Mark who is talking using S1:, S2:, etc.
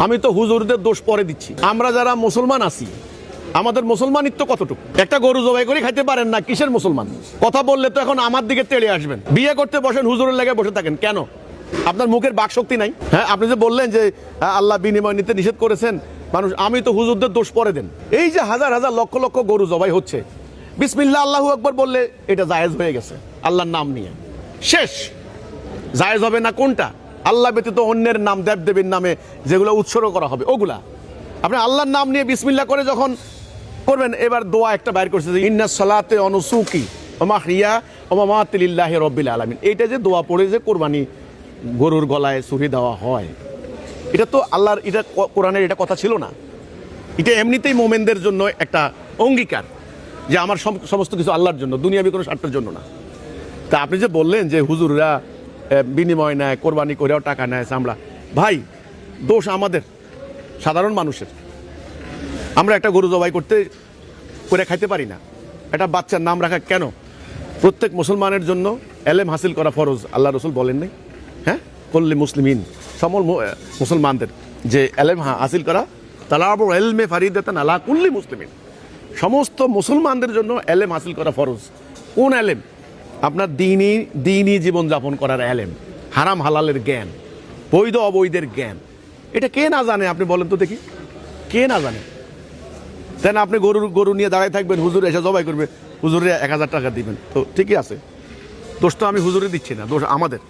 S1: আমি তো হুজুরদের দোষ পরে দিচ্ছি। আমরা যারা মুসলমান আছি, আমাদের মুসলমানিত্ব কতটুকু? একটা গরু জবাই করে খাইতে পারেন না, কিসের মুসলমান? কথা বললে তো এখন আমার দিকে তেড়ে আসবেন। বিয়ে করতে বসেন, হুজুরের লাগে বসে থাকেন কেন? আপনার মুখের বাক শক্তি নাই? হ্যাঁ, আপনি যে বললেন যে আল্লাহ বিনিময় নিতে নিষেধ করেছেন মানুষ, আমি তো হুজুরদের দোষ পরে দেন। এই যে হাজার হাজার লক্ষ লক্ষ গরু জবাই হচ্ছে, বিসমিল্লাহ আল্লাহু আকবার বললে এটা জায়েজ হয়ে গেছে। আল্লাহর নাম নিয়ে শেষ। জায়েজ হবে না কোনটা? আল্লাহ ব্যতীত অন্যের নাম, দেব দেবীর নামে যেগুলো উৎসর্গ করা হবে ওগুলা। আপনি আল্লাহর নাম নিয়ে বিসমিল্লাহ করে যখন করবেন, এবার দোয়া একটা বাইর করছে যে ইন্নাস সালাতে ওয়া নুসুকি ওয়া মাহইয়া ওয়া মামাতি লিল্লাহি রাব্বিল আলামিন। এইটা যে দোয়া পড়ে যে কোরবানি গরুর গলায় ছুরি দেওয়া হয়, এটা তো আল্লাহর, এটা কোরআনের এটা কথা ছিল না। এটা এমনিতেই মোমেনদের জন্য একটা অঙ্গীকার যে আমার সমস্ত কিছু আল্লাহর জন্য, দুনিয়াবি কোনো স্বার্থের জন্য না। তা আপনি যে বললেন যে হুজুররা বিনিময় নেয়, কোরবানি করেও টাকা নেয় চামড়া, ভাই দোষ আমাদের সাধারণ মানুষের। আমরা একটা গরু জবাই করতে করে খাইতে পারি না, একটা বাচ্চার নাম রাখা কেন? প্রত্যেক মুসলমানের জন্য এলেম হাসিল করা ফরজ, আল্লাহ রসুল বলেন নাই? হ্যাঁ, কল্লি মুসলিমিন, সমল মুসলমানদের যে এলেম হাসিল করা, তালাবুল ইলমে ফারিদাতান আলা কুল্লি মুসলিমিন, সমস্ত মুসলমানদের জন্য এলেম হাসিল করা ফরজ। কোন এলেম? আপনার দিনই জীবনযাপন করার এলেম, হারাম হালালের জ্ঞান, বৈধ অবৈধের জ্ঞান। এটা কে না জানে? আপনি বলেন তো দেখি, কে না জানে? তাই না? আপনি গরু নিয়ে দাঁড়ায় থাকবেন, হুজুর এসে জবাই করবে, হুজুরে 1000 টাকা দিবেন, তো ঠিকই আছে। দোষ তো আমি হুজুরে দিচ্ছি না, দোষ আমাদের।